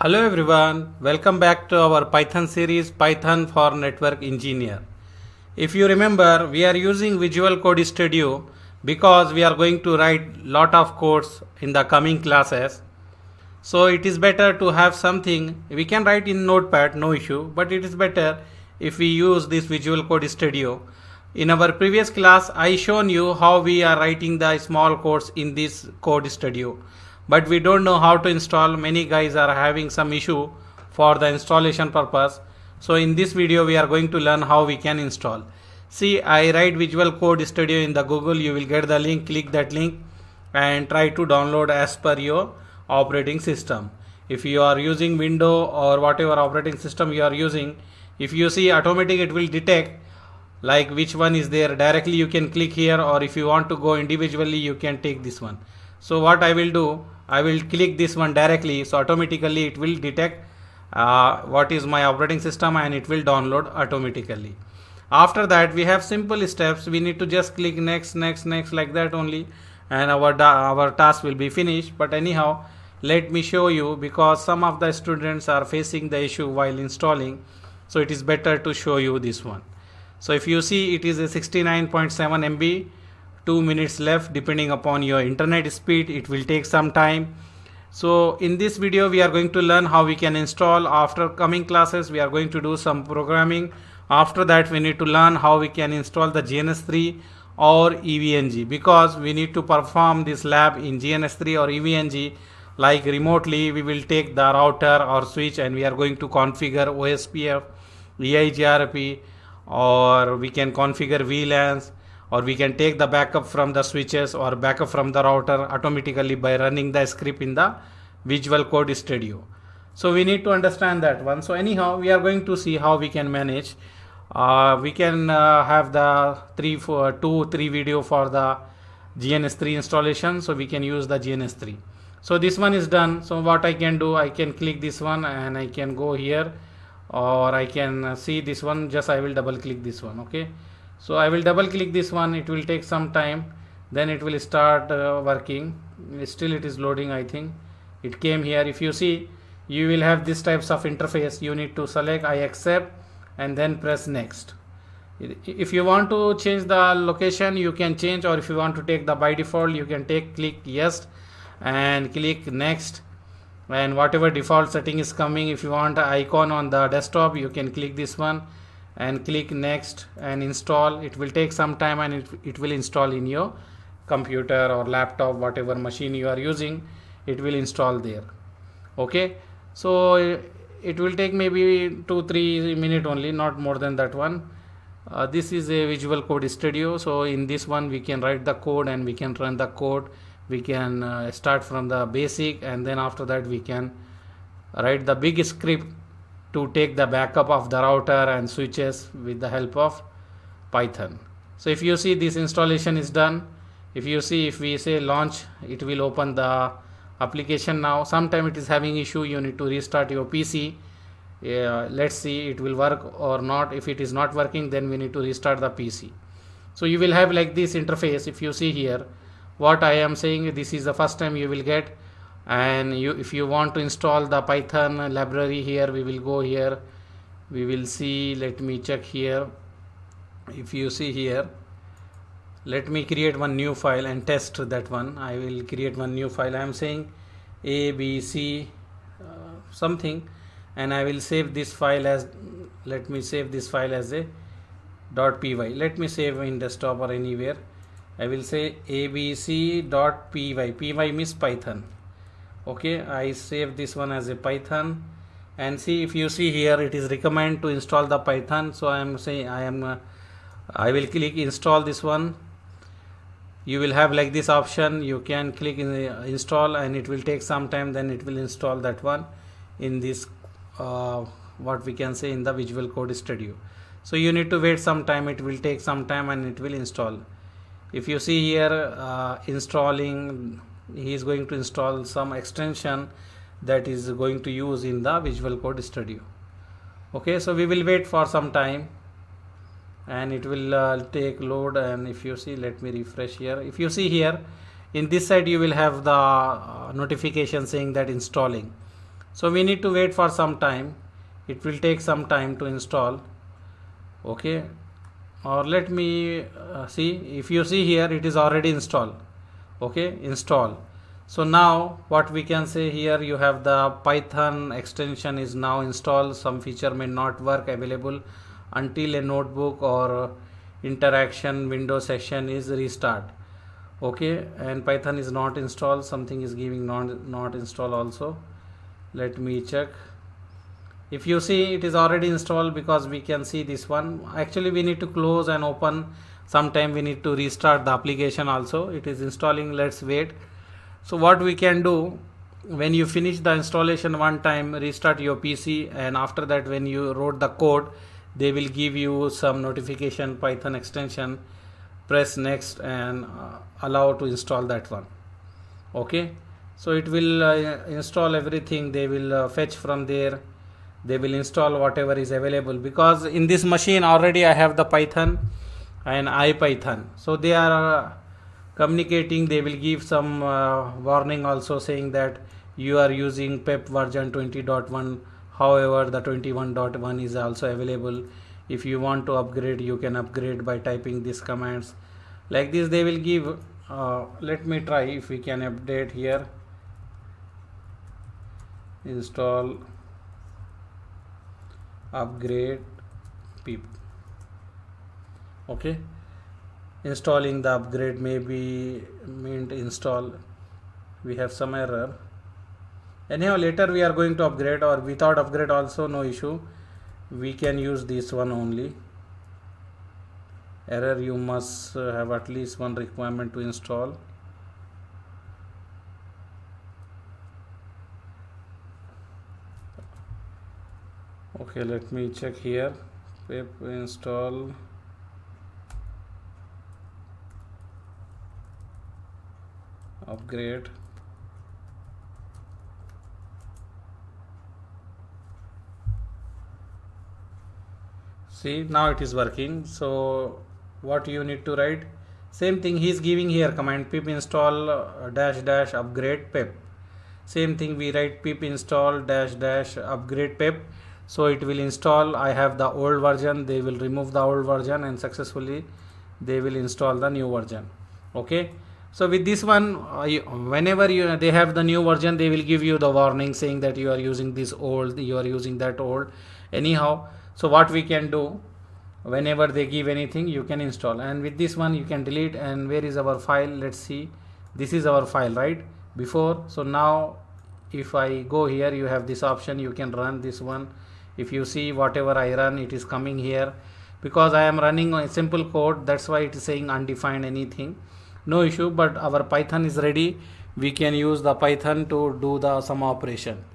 Hello everyone, welcome back to our Python series Python for Network Engineer. If you remember, we are using Visual Code Studio because we are going to write lot of codes in the coming classes. So it is better to have something we can write in Notepad, no issue, but it is better if we use this Visual Code Studio. In our previous class, I shown you how we are writing the small codes in this code studio, but we don't know how to install. Many guys are having some issue for the installation purpose. So in this video, we are going to learn how we can install. See, I write Visual Code Studio in the Google. You will get the link, click that link and try to download as per your operating system. If you are using Windows or whatever operating system you are using, if you see automatic, it will detect like which one is there. Directly you can click here, or if you want to go individually you can take this one. So what I will do, I will click this one directly, so automatically it will detect what is my operating system and it will download automatically. After that we have simple steps. We need to just click next like that only, and our task will be finished. But anyhow, let me show you, because some of the students are facing the issue while installing, so it is better to show you this one. So if you see, it is a 69.7 MB, 2 minutes left. Depending upon your internet speed, it will take some time. So in this video we are going to learn how we can install. After coming classes we are going to do some programming. After that we need to learn how we can install the GNS3 or EVNG, because we need to perform this lab in GNS3 or EVNG. Like remotely we will take the router or switch and we are going to configure OSPF, EIGRP, or we can configure VLANs, or we can take the backup from the switches or backup from the router automatically by running the script in the Visual Code Studio. So we need to understand that one. So anyhow, we are going to see how we can manage. We can have the 3 video for the GNS3 installation, so we can use the GNS3. So this one is done. So what I can do, I can click this one and I can go here, or I can see this one. Just I will double click this one. Okay, so I will double click this one. It will take some time, then it will start working. Still it is loading. I think it came here. If you see, you will have this types of interface. You need to select I accept and then press next. If you want to change the location, you can change, or if you want to take the by default, you can click yes and click next. And whatever default setting is coming, if you want an icon on the desktop, you can click this one and click next and install. It will take some time and it will install in your computer or laptop, whatever machine you are using, it will install there. Okay, so it will take maybe 2-3 minutes only, not more than that one. This is a Visual Code Studio. So in this one we can write the code and we can run the code. We can start from the basic, and then after that we can write the big script to take the backup of the router and switches with the help of Python. So if you see, this installation is done. If you see, if we say launch, it will open the application now. Sometime it is having issue, you need to restart your PC. Let's see it will work or not. If it is not working, then we need to restart the PC. So you will have like this interface. If you see here, what I am saying, this is the first time you will get. And if you want to install the Python library, here we will go here, we will see. Let me check here. If you see here, let me create one new file and test that one. I will create one new file. I am saying ABC something, and I will save this file as, let me save this file as a .py. Let me save in desktop or anywhere. I will say abc.py. py means Python. Okay, I save this one as a Python, and see, if you see here, it is recommend to install the Python. So I am saying I will click install this one. You will have like this option. You can click in install and it will take some time, then it will install that one in this what we can say in the Visual Code Studio. So you need to wait some time. It will take some time and it will install. If you see here, installing, he is going to install some extension that is going to use in the Visual Code Studio. Okay, so we will wait for some time and it will take load. And if you see, let me refresh here. If you see here, in this side you will have the notification saying that installing. So we need to wait for some time. It will take some time to install. Okay, or let me see. If you see here, it is already installed. Okay, install. So now what we can say here, you have the Python extension is now installed. Some feature may not work available until a notebook or interaction window session is restart. Okay, and Python is not installed, something is giving not install also. Let me check. If you see, it is already installed, because we can see this one. Actually we need to close and open. Sometime we need to restart the application also. It is installing, let's wait. So what we can do, when you finish the installation one time, restart your PC, and after that when you wrote the code, they will give you some notification, Python extension. Press next and allow to install that one. Okay, so it will install everything. They will fetch from there. They will install whatever is available, because in this machine already I have the Python and IPython. So they are communicating. They will give some warning also, saying that you are using pep version 20.1. however the 21.1 is also available. If you want to upgrade, you can upgrade by typing these commands. Like this they will give. Let me try if we can update here. Install upgrade pip. Okay, installing the upgrade, maybe mint install. We have some error. Anyhow, later we are going to upgrade, or without upgrade also no issue. We can use this one only. Error, you must have at least one requirement to install. Okay, let me check here. Pip install. Upgrade. See, now it is working. So what you need to write, same thing he is giving here, command pip install dash dash upgrade pip. Same thing we write, pip install dash dash upgrade pip. So it will install. I have the old version, they will remove the old version, and successfully they will install the new version. Okay, so with this one, whenever they have the new version, they will give you the warning saying that you are using this old, you are using that old. Anyhow, so what we can do, whenever they give anything, you can install. And with this one you can delete. And where is our file? Let's see. This is our file, right, before. So now if I go here, you have this option, you can run this one. If you see, whatever I run, it is coming here. Because I am running a simple code, that's why it is saying undefined anything. No issue, but our Python is ready. We can use the Python to do the some operation.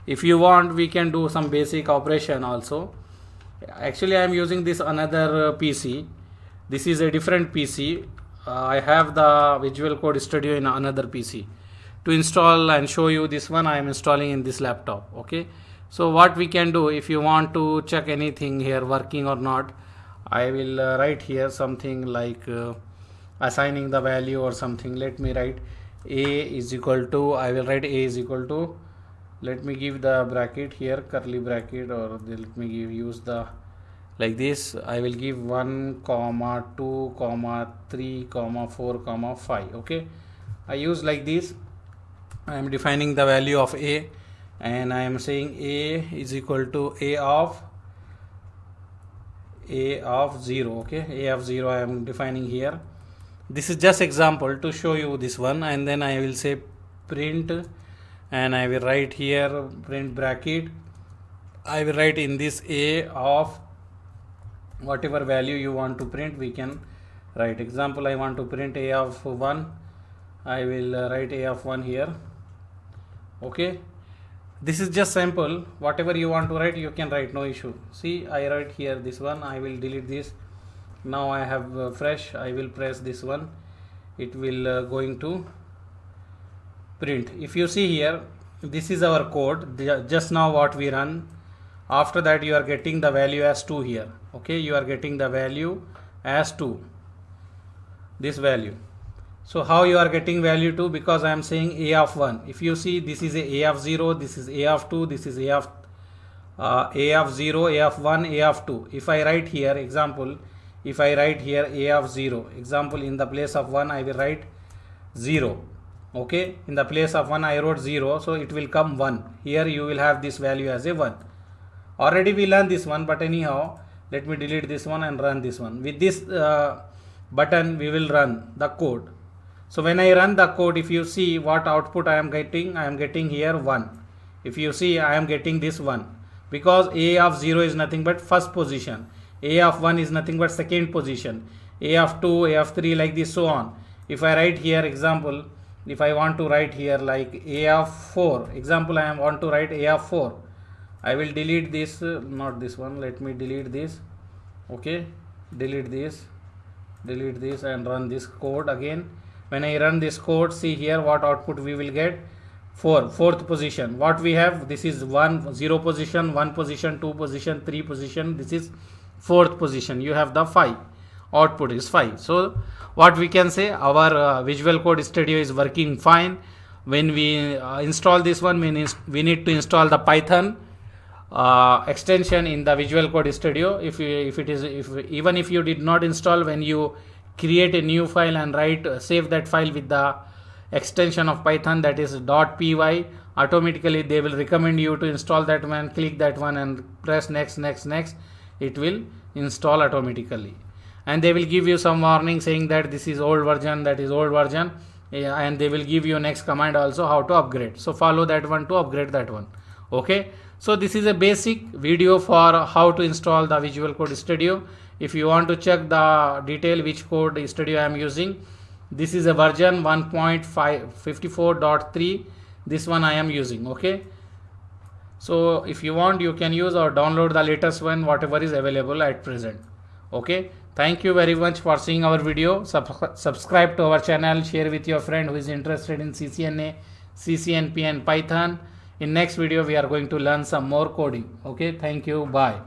If you want, we can do some basic operation also. Actually I am using this another PC. This is a different PC. I have the Visual Code Studio in another PC. To install and show you this one, I am installing in this laptop. Okay, so what we can do, if you want to check anything here working or not, I will write here something like assigning the value or something. Let me write a is equal to, I will write a is equal to, let me give the bracket here, curly bracket, or let me use the like this. I will give 1 comma 2 comma 3 comma 4 comma 5. Okay, I use like this. I am defining the value of a, and I am saying a is equal to a of 0. Okay, a of 0 I am defining here. This is just example to show you this one. And then I will say print, and I will write here print bracket. I will write in this a of whatever value you want to print, we can write. Example, I want to print a of 1. I will write a of 1 here. Okay, this is just sample. Whatever you want to write, you can write, no issue. See, I write here this one. I will delete this. Now I have fresh. I will press this one. It will going to print. If you see here, this is our code. Just now what we run. After that you are getting the value as 2 here. Okay, you are getting the value as 2, this value. So how you are getting value 2? Because I am saying a of 1. If you see, this is a of 0, this is a of 2, this is a of 0, a of 1, a of 2. If I write here example, if I write here a of 0, example, in the place of 1 I will write 0. Okay, in the place of 1 I wrote 0, so it will come 1. Here you will have this value as a 1. Already we learned this one, but anyhow, let me delete this one and run this one. With this button we will run the code. So when I run the code, if you see what output I am getting here 1. If you see, I am getting this 1, because a of 0 is nothing but first position, a of 1 is nothing but second position, a of 2, a of 3, like this, so on. If I write here example, if I want to write here like a of 4, example, I want to write a of 4, I will delete this, not this one, let me delete this. Okay, delete this and run this code again. When I run this code, see here what output we will get. Fourth position. What we have, this is 1, 0 position, 1 position, 2 position, 3 position, this is 4th position. You have the 5. Output is 5. So what we can say, our Visual Code Studio is working fine. When we install this one, we need to install the Python extension in the Visual Code Studio. Even if you did not install, when you create a new file and save that file with the extension of Python, that is .py, automatically they will recommend you to install that one. Click that one and press next. It will install automatically, and they will give you some warning saying that this is old version, that is old version, and they will give you next command also how to upgrade. So follow that one to upgrade that one. Okay, so this is a basic video for how to install the Visual Code Studio. If you want to check the detail which code studio I am using, this is a version 1.54.3. this one I am using. Okay, so if you want, you can use or download the latest one, whatever is available at present. Okay, thank you very much for seeing our video. Subscribe to our channel, share with your friend who is interested in CCNA, CCNP and Python. In next video we are going to learn some more coding. Okay, thank you, bye.